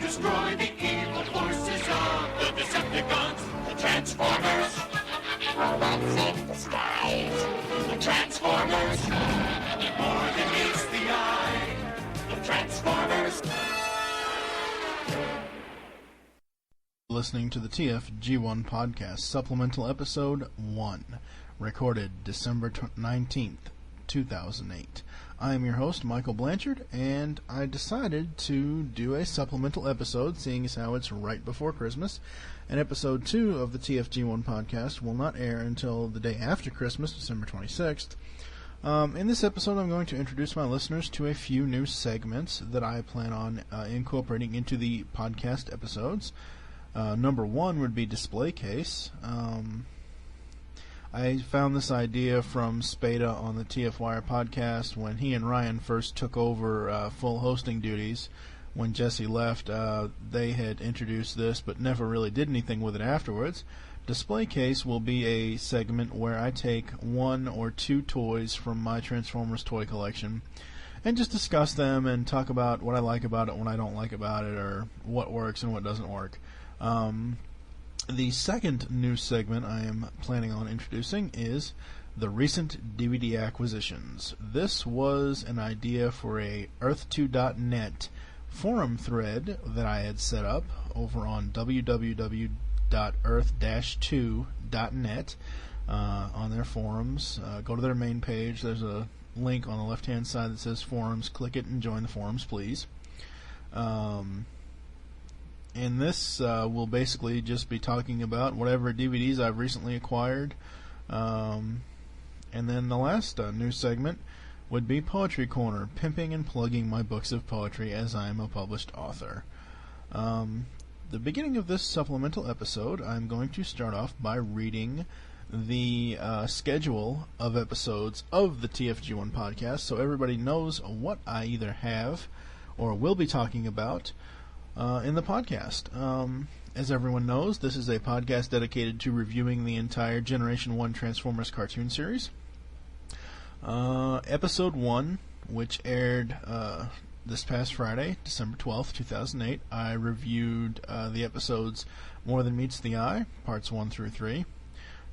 destroy the evil forces of the Decepticons, the Transformers. Robots in disguise, the Transformers. More than meets the eye, the Transformers. Listening to the TFG1 Podcast, Supplemental Episode 1, recorded December 19th, 2008. I am your host, Michael Blanchard, and I decided to do a supplemental episode, seeing as how it's right before Christmas, and Episode 2 of the TFG1 Podcast will not air until the day after Christmas, December 26th. In this episode, I'm going to introduce my listeners to a few new segments that I plan on incorporating into the podcast episodes. Number one would be Display Case. I found this idea from Spada on the TFWire podcast when he and Ryan first took over full hosting duties. When Jesse left, they had introduced this but never really did anything with it afterwards. Display Case will be a segment where I take one or two toys from my Transformers toy collection and just discuss them and talk about what I like about it, what I don't like about it, or what works and what doesn't work. The second new segment I am planning on introducing is the recent DVD acquisitions. This was an idea for a Earth2.net forum thread that I had set up over on www.earth-2.net on their forums. Go to their main page. There's a link on the left-hand side that says forums. Click it and join the forums, please. And this will basically just be talking about whatever DVDs I've recently acquired. And then the last new segment would be Poetry Corner, pimping and plugging my books of poetry as I am a published author. The beginning of this supplemental episode, I'm going to start off by reading the schedule of episodes of the TFG1 podcast so everybody knows what I either have or will be talking about in the podcast. As everyone knows, this is a podcast dedicated to reviewing the entire Generation 1 Transformers cartoon series. Episode 1, which aired this past Friday, December 12th, 2008, I reviewed the episodes More Than Meets the Eye, parts 1 through 3,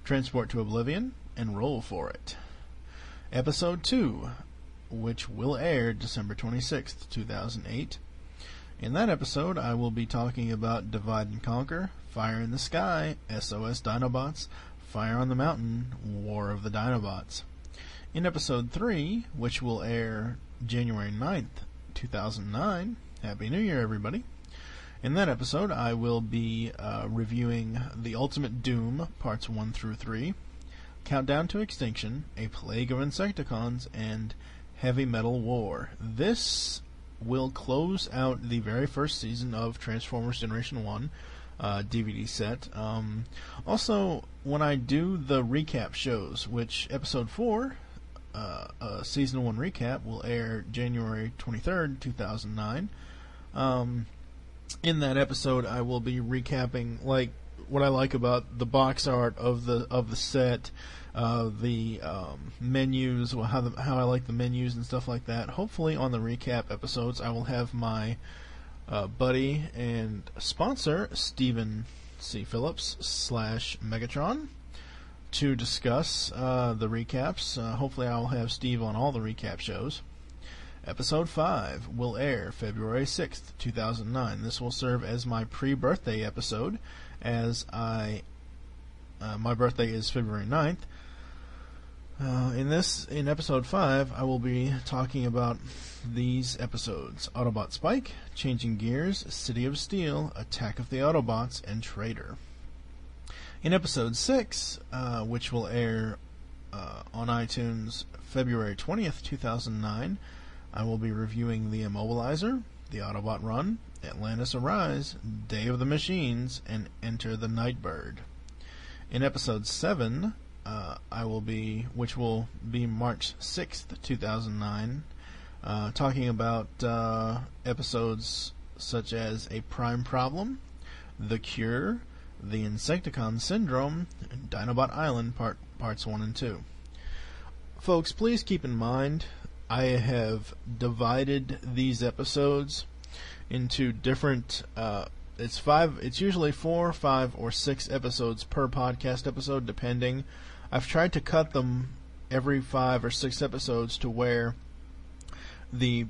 Transport to Oblivion, and Roll for It. Episode 2, which will air December 26th, 2008, in that episode, I will be talking about Divide and Conquer, Fire in the Sky, SOS Dinobots, Fire on the Mountain, War of the Dinobots. In episode 3, which will air January 9th, 2009, Happy New Year, everybody. In that episode, I will be reviewing The Ultimate Doom, parts 1 through 3, Countdown to Extinction, A Plague of Insecticons, and Heavy Metal War. This will close out the very first season of Transformers Generation 1 DVD set. Also, when I do the recap shows, which episode 4, season 1 recap, will air January 23rd, 2009. In that episode, I will be recapping like what I like about the box art of the set, the menus, how I like the menus and stuff like that. Hopefully on the recap episodes I will have my buddy and sponsor, Stephen C. Phillips / Megatron, to discuss the recaps. Hopefully I will have Steve on all the recap shows. Episode 5 will air February 6th, 2009. This will serve as my pre-birthday episode, as my birthday is February 9th. In episode 5, I will be talking about these episodes: Autobot Spike, Changing Gears, City of Steel, Attack of the Autobots, and Traitor. In episode 6, which will air on iTunes February 20th, 2009, I will be reviewing The Immobilizer, The Autobot Run, Atlantis Arise, Day of the Machines, and Enter the Nightbird. In episode 7, which will be March 6th, 2009, talking about episodes such as A Prime Problem, The Cure, The Insecticon Syndrome, and Dinobot Island Parts 1 and 2. Folks, please keep in mind, I have divided these episodes into different. It's usually 4, 5, or 6 episodes per podcast episode, depending. I've tried to cut them every 5 or 6 episodes to where the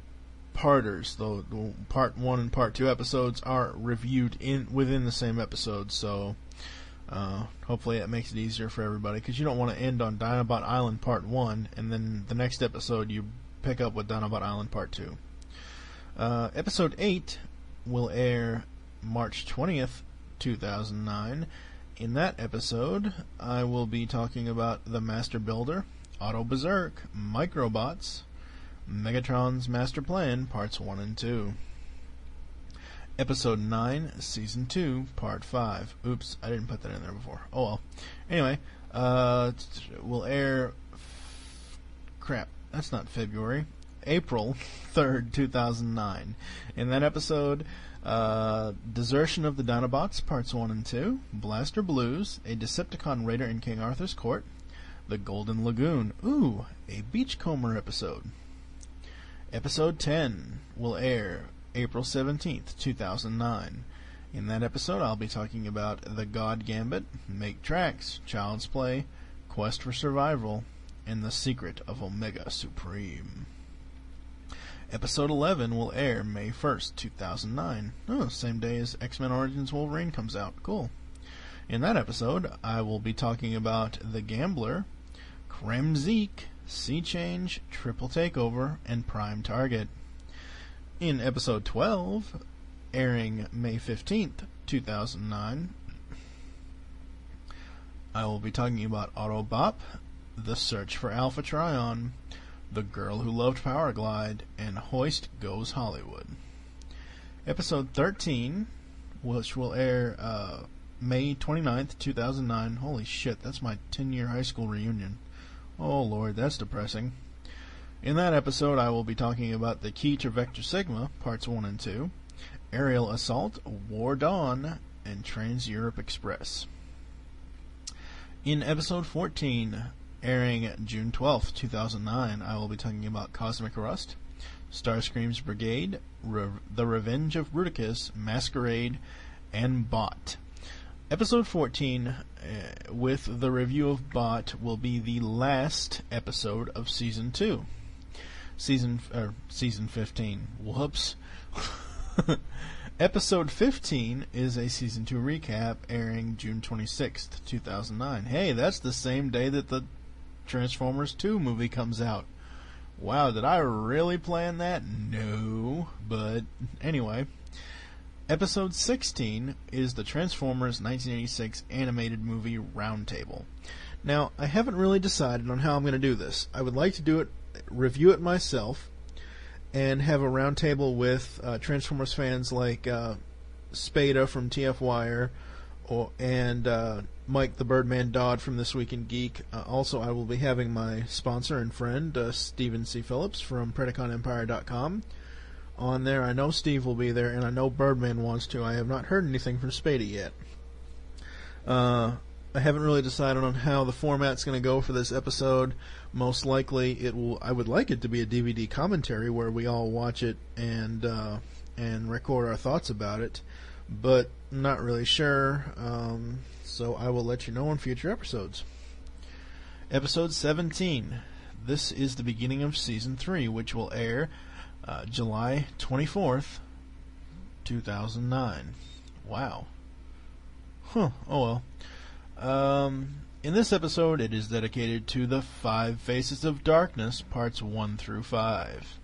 parters, the part 1 and part 2 episodes, are reviewed within the same episode. So hopefully that makes it easier for everybody, because you don't want to end on Dinobot Island Part 1 and then the next episode you pick up with Dinobot Island Part 2. Episode 8 will air March 20th, 2009. In that episode, I will be talking about the Master Builder, Auto Berserk, Microbots, Megatron's Master Plan, Parts 1 and 2. Episode 9, Season 2, Part 5. Oops, I didn't put that in there before. Oh well. Anyway, will air... Crap, that's not February. April 3rd, 2009. In that episode, Desertion of the Dinobots, Parts 1 and 2, Blaster Blues, a Decepticon Raider in King Arthur's Court, The Golden Lagoon, ooh, a Beachcomber episode. Episode 10 will air April 17th, 2009. In that episode, I'll be talking about The God Gambit, Make Tracks, Child's Play, Quest for Survival, and The Secret of Omega Supreme. Episode 11 will air May 1st, 2009. Oh, same day as X-Men Origins Wolverine comes out. Cool. In that episode, I will be talking about The Gambler, Kremzeek, Sea Change, Triple Takeover, and Prime Target. In episode 12, airing May 15th, 2009, I will be talking about Autobop, The Search for Alpha Trion, The Girl Who Loved Powerglide, and Hoist Goes Hollywood. Episode 13, which will air May 29th, 2009. Holy shit, that's my 10-year high school reunion. Oh lord, that's depressing. In that episode, I will be talking about The Key to Vector Sigma, Parts 1 and 2, Aerial Assault, War Dawn, and Trans-Europe Express. In episode 14, airing June 12th, 2009, I will be talking about Cosmic Rust, Starscream's Brigade, The Revenge of Bruticus, Masquerade, and Bot. Episode 14, with the review of Bot, will be the last episode of Season 2. Season 15. Whoops. Episode 15 is a Season 2 recap, airing June 26th, 2009. Hey, that's the same day that the Transformers 2 movie comes out. Wow, did I really plan that? No. But anyway, episode 16 is the Transformers 1986 animated movie Roundtable. Now, I haven't really decided on how I'm going to do this. I would like to review it myself, and have a roundtable with Transformers fans like Spada from TF Wire, and Mike the Birdman Dodd from This Week in Geek. Also, I will be having my sponsor and friend, Stephen C. Phillips from PrediconEmpire.com on there. I know Steve will be there, and I know Birdman wants to. I have not heard anything from Spada yet. I haven't really decided on how the format's going to go for this episode. Most likely, I would like it to be a DVD commentary where we all watch it and record our thoughts about it, but not really sure. So I will let you know on future episodes. Episode 17. This is the beginning of Season 3, which will air July 24th, 2009. Wow. Huh. Oh well. In this episode, it is dedicated to the 5 Faces of Darkness, Parts 1 through 5.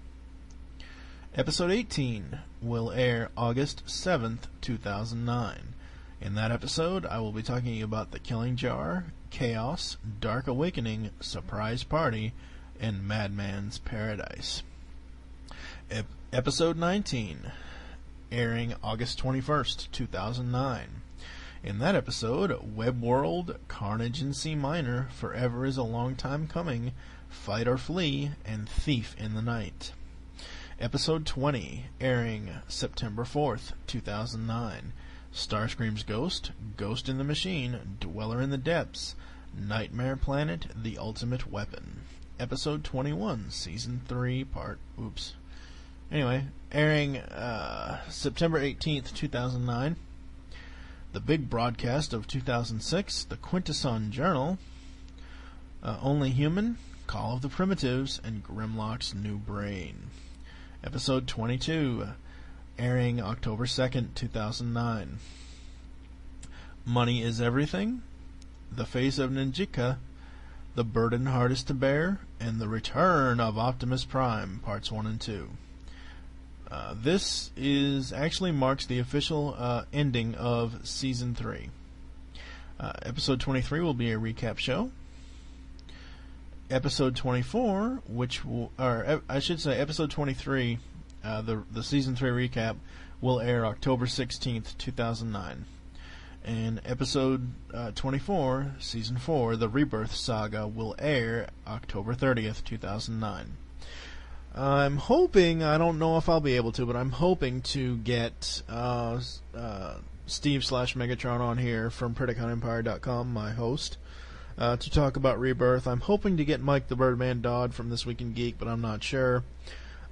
Episode 18 will air August 7th, 2009. In that episode, I will be talking about The Killing Jar, Chaos, Dark Awakening, Surprise Party, and Madman's Paradise. Episode 19, airing August 21st, 2009. In that episode, Web World, Carnage in C Minor, Forever is a Long Time Coming, Fight or Flee, and Thief in the Night. Episode 20, airing September 4th, 2009. Starscream's Ghost, Ghost in the Machine, Dweller in the Depths, Nightmare Planet, The Ultimate Weapon. Episode 21, Season 3, Anyway, airing September 18th, 2009. The Big Broadcast of 2006, The Quintesson Journal, Only Human, Call of the Primitives, and Grimlock's New Brain. Episode 22, airing October 2nd, 2009. Money is Everything, The Face of Ninjika, The Burden Hardest to Bear, and The Return of Optimus Prime, Parts 1 and 2. This actually marks the official ending of Season 3. Episode 23 will be a recap show. Episode 24, Episode 23, the Season 3 recap, will air October 16th, 2009. And Episode 24, Season 4, The Rebirth Saga, will air October 30th, 2009. I'm hoping, I don't know if I'll be able to, but I'm hoping to get Steve/Megatron on here from PrediconEmpire.com, my host, to talk about Rebirth. I'm hoping to get Mike the Birdman Dodd from This Week in Geek, but I'm not sure.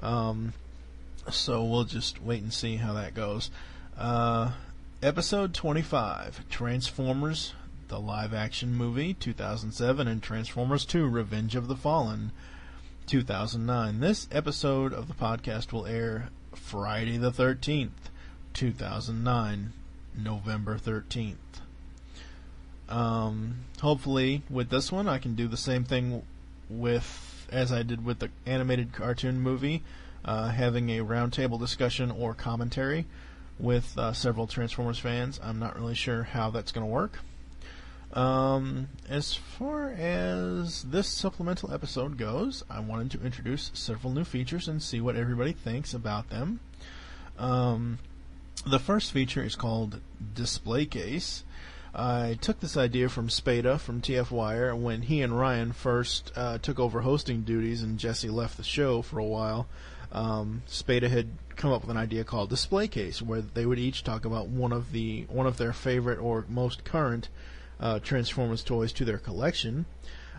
So we'll just wait and see how that goes. Episode 25, Transformers, the live-action movie, 2007, and Transformers 2, Revenge of the Fallen, 2009. This episode of the podcast will air Friday the 13th, 2009, November 13th. Hopefully, with this one, I can do the same thing as I did with the animated cartoon movie, having a roundtable discussion or commentary with several Transformers fans. I'm not really sure how that's going to work. As far as this supplemental episode goes, I wanted to introduce several new features and see what everybody thinks about them. The first feature is called Display Case. I took this idea from Spada from TF when he and Ryan first took over hosting duties and Jesse left the show for a while. Spada had come up with an idea called Display Case, where they would each talk about one of their favorite or most current Transformers toys to their collection.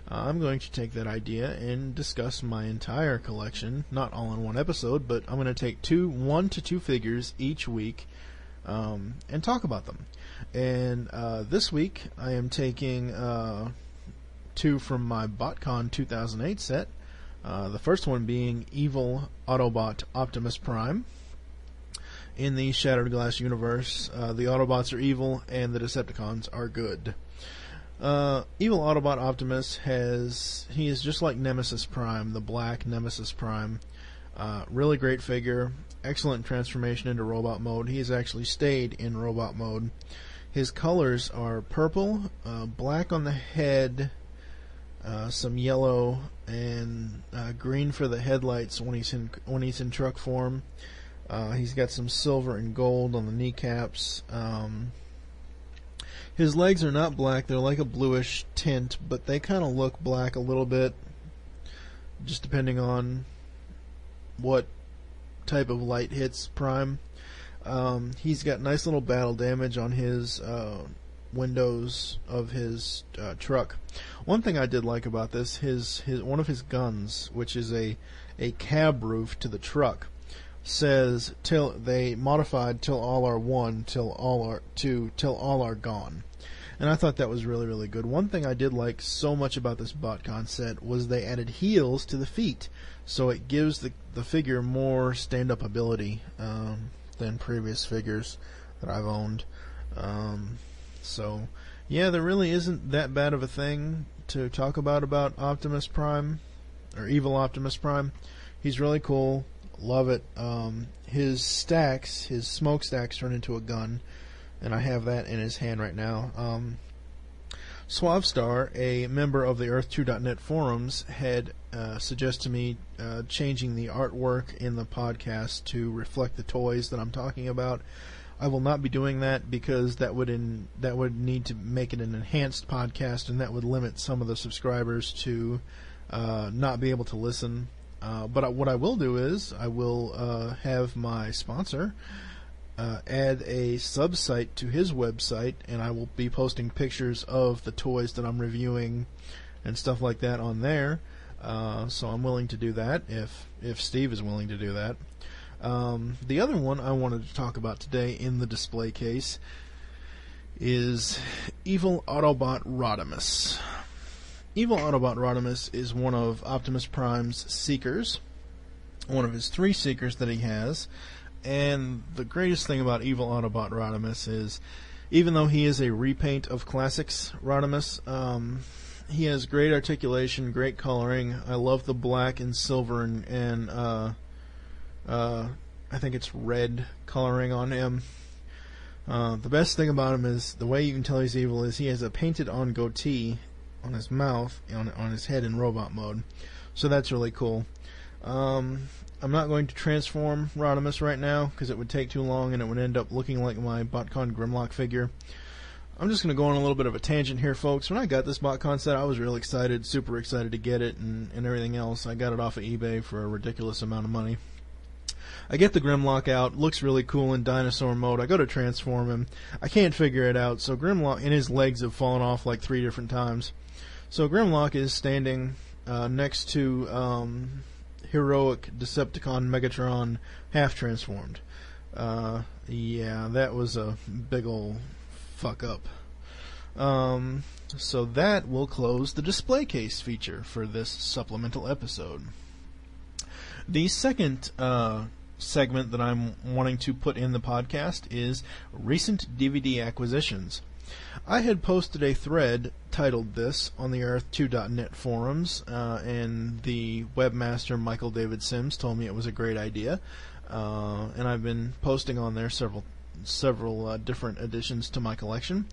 I'm going to take that idea and discuss my entire collection, not all in one episode, but I'm going to take 1 to 2 figures each week and talk about them. And this week I am taking 2 from my BotCon 2008 set. The first one being Evil Autobot Optimus Prime. In the Shattered Glass universe, the Autobots are evil and the Decepticons are good. Evil Autobot Optimus he is just like Nemesis Prime, the black Nemesis Prime. Really great figure, excellent transformation into robot mode. He has actually stayed in robot mode. His colors are purple, black on the head, some yellow, and green for the headlights when he's in truck form. He's got some silver and gold on the kneecaps. His legs are not black, they're like a bluish tint, but they kind of look black a little bit, just depending on what type of light hits Prime. He's got nice little battle damage on his windows of his truck. One thing I did like about this, one of his guns, which is a cab roof to the truck, says they modified till all are one, till all are gone. And I thought that was really, really good. One thing I did like so much about this BotCon set was they added heels to the feet, so it gives the figure more stand-up ability than previous figures that I've owned. So, yeah, there really isn't that bad of a thing to talk about Optimus Prime, or Evil Optimus Prime. He's really cool. Love it. His smokestacks turn into a gun, and I have that in his hand right now. Suavestar, a member of the Earth2.net forums, had suggested to me changing the artwork in the podcast to reflect the toys that I'm talking about. I will not be doing that because that would need to make it an enhanced podcast, and that would limit some of the subscribers to not be able to listen. But what I will do is I will have my sponsor add a sub-site to his website, and I will be posting pictures of the toys that I'm reviewing and stuff like that on there. So I'm willing to do that if Steve is willing to do that. The other one I wanted to talk about today in the display case is Evil Autobot Rodimus. Evil Autobot Rodimus is one of Optimus Prime's Seekers, one of his 3 Seekers that he has, and the greatest thing about Evil Autobot Rodimus is, even though he is a repaint of Classics Rodimus, he has great articulation, great coloring. I love the black and silver and I think it's red coloring on him. The best thing about him is the way you can tell he's evil is he has a painted on goatee on his mouth, on his head in robot mode. So that's really cool. I'm not going to transform Rodimus right now because it would take too long and it would end up looking like my BotCon Grimlock figure. I'm just going to go on a little bit of a tangent here, folks. When I got this BotCon set, I was real excited, super excited to get it and everything else. I got it off of eBay for a ridiculous amount of money. I get the Grimlock out, looks really cool in dinosaur mode. I go to transform him. I can't figure it out, so Grimlock, and his legs have fallen off like 3 different times. So Grimlock is standing next to heroic Decepticon Megatron half transformed. Yeah, that was a big ol' fuck up. So that will close the display case feature for this supplemental episode. The second segment that I'm wanting to put in the podcast is recent DVD acquisitions. I had posted a thread titled this on the Earth2.net forums, and the webmaster Michael David Sims told me it was a great idea, and I've been posting on there several different additions to my collection.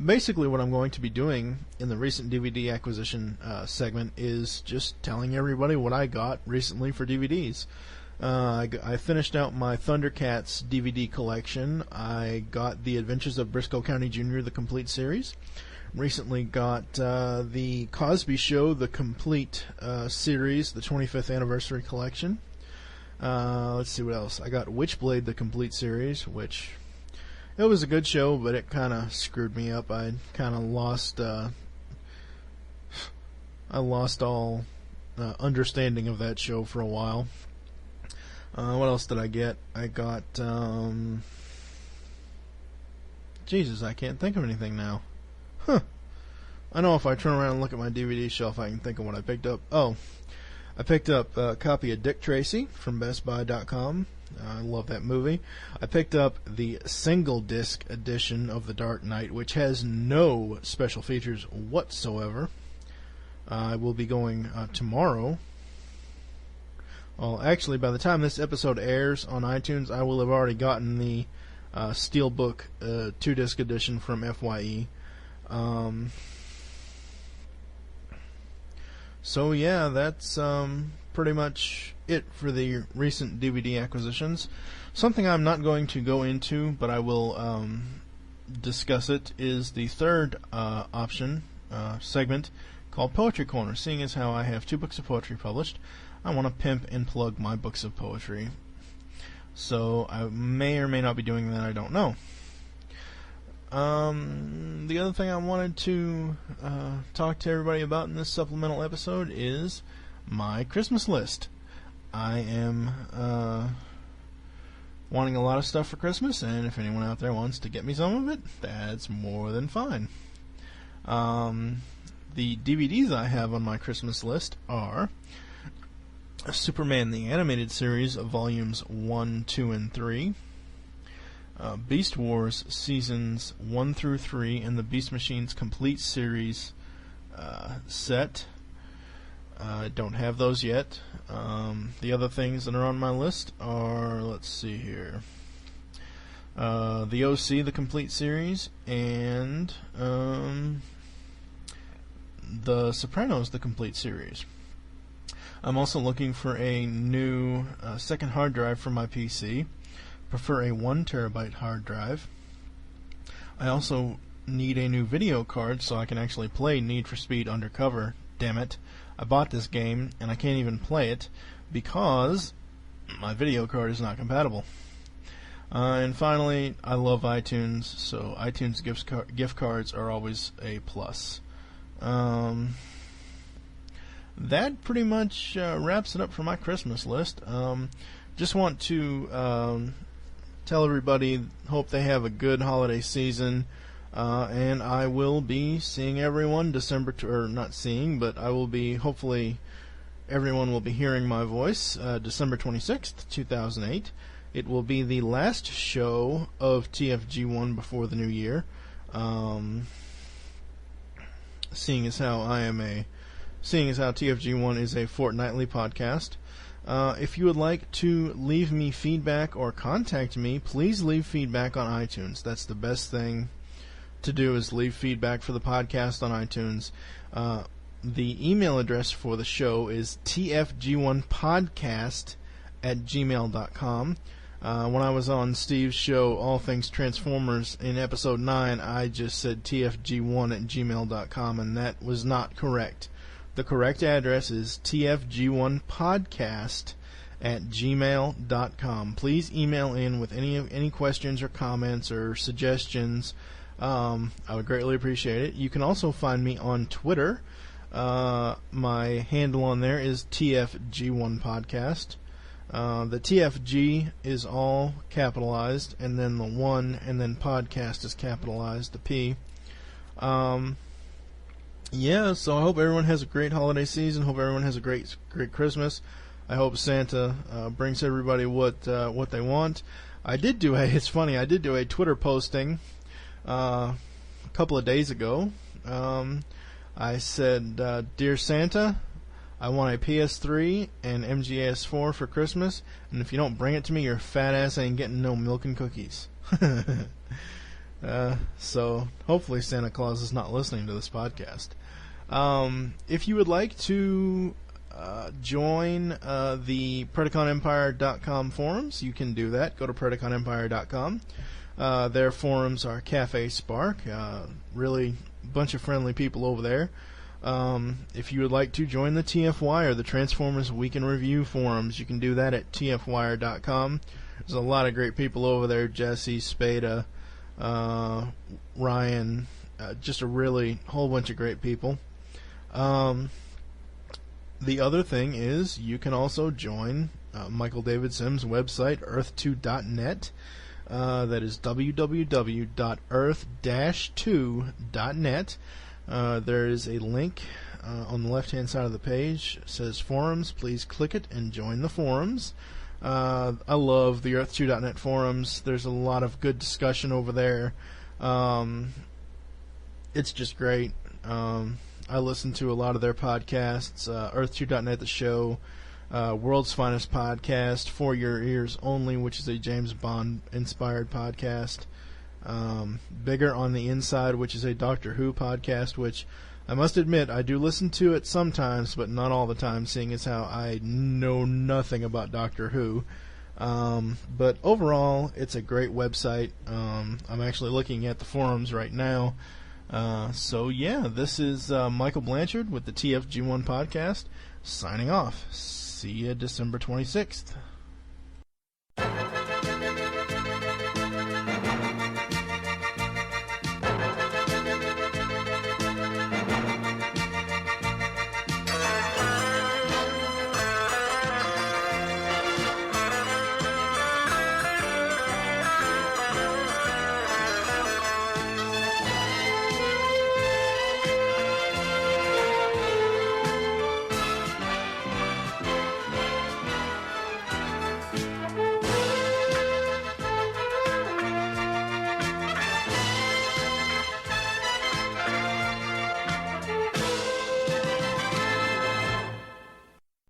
Basically what I'm going to be doing in the recent DVD acquisition segment is just telling everybody what I got recently for DVDs. I finished out my Thundercats DVD collection. I got The Adventures of Briscoe County Jr., the complete series. Recently got the Cosby Show, the complete series, the 25th anniversary collection. Let's see what else. I got Witchblade, the complete series, which it was a good show, but it kind of screwed me up. I kind of lost all understanding of that show for a while. What else did I get? I got, Jesus, I can't think of anything now. I know if I turn around and look at my DVD shelf, I can think of what I picked up. Oh, I picked up a copy of Dick Tracy from BestBuy.com. I love that movie. I picked up the single disc edition of The Dark Knight, which has no special features whatsoever. I will be going tomorrow. Well, actually, by the time this episode airs on iTunes, I will have already gotten the Steelbook 2-disc edition from FYE. So yeah, that's pretty much it for the recent DVD acquisitions. Something I'm not going to go into, but I will discuss it, is the third segment called Poetry Corner. Seeing as how I have 2 books of poetry published, I want to pimp and plug my books of poetry. So I may or may not be doing that, I don't know. The other thing I wanted to talk to everybody about in this supplemental episode is my Christmas list. I am wanting a lot of stuff for Christmas, and if anyone out there wants to get me some of it, that's more than fine. The DVDs I have on my Christmas list are Superman the Animated Series, Volumes 1, 2, and 3, Beast Wars Seasons 1 through 3, and the Beast Machines Complete Series set. I don't have those yet. The other things that are on my list are, let's see here, the OC, the Complete Series, and the Sopranos, the Complete Series. I'm also looking for a new second hard drive for my PC. Prefer a 1 terabyte hard drive. I also need a new video card so I can actually play Need for Speed Undercover. Damn it. I bought this game and I can't even play it because my video card is not compatible. And finally, I love iTunes, so iTunes gift cards are always a plus. That pretty much wraps it up for my Christmas list. just want to tell everybody, hope they have a good holiday season, and I will be seeing everyone I will be, hopefully, everyone will be hearing my voice December 26th, 2008. It will be the last show of TFG1 before the new year. Seeing as how TFG1 is a fortnightly podcast. If you would like to leave me feedback or contact me, please leave feedback on iTunes. That's the best thing to do, is leave feedback for the podcast on iTunes. The email address for the show is tfg1podcast@gmail.com. When I was on Steve's show, All Things Transformers, in episode 9, I just said tfg1@gmail.com, and that was not correct. The correct address is tfg1podcast@gmail.com. Please email in with any questions or comments or suggestions. I would greatly appreciate it. You can also find me on Twitter. My handle on there is TFG1 Podcast. The TFG is all capitalized, and then the 1 and then podcast is capitalized, the P. Yeah, so I hope everyone has a great holiday season. Hope everyone has a great Christmas. I hope Santa brings everybody what they want. It's funny, I did do a Twitter posting a couple of days ago. I said, Dear Santa, I want a PS3 and MGS4 for Christmas, and if you don't bring it to me, your fat ass ain't getting no milk and cookies. So hopefully Santa Claus is not listening to this podcast. If you would like to join the PredaconEmpire.com forums, you can do that. Go to PredaconEmpire.com. Their forums are Cafe Spark. Really bunch of friendly people over there. If you would like to join the TFWire, the Transformers Week in Review forums, you can do that at tfwire.com. There's a lot of great people over there. Jesse, Spada, Ryan, just a really whole bunch of great people. The other thing is you can also join Michael David Sims' website, earth2.net. That is www.earth-2.net. There is a link on the left-hand side of the page. It says forums. Please click it and join the forums. I love the earth2.net forums. There's a lot of good discussion over there. It's just great. I listen to a lot of their podcasts. Earth2.net, the show. World's Finest Podcast, For Your Ears Only, which is a James Bond-inspired podcast. Bigger on the Inside, which is a Doctor Who podcast, which I must admit I do listen to it sometimes, but not all the time, seeing as how I know nothing about Doctor Who. But overall, it's a great website. I'm actually looking at the forums right now. So yeah, this is Michael Blanchard with the TFG1 Podcast, signing off. See you December 26th.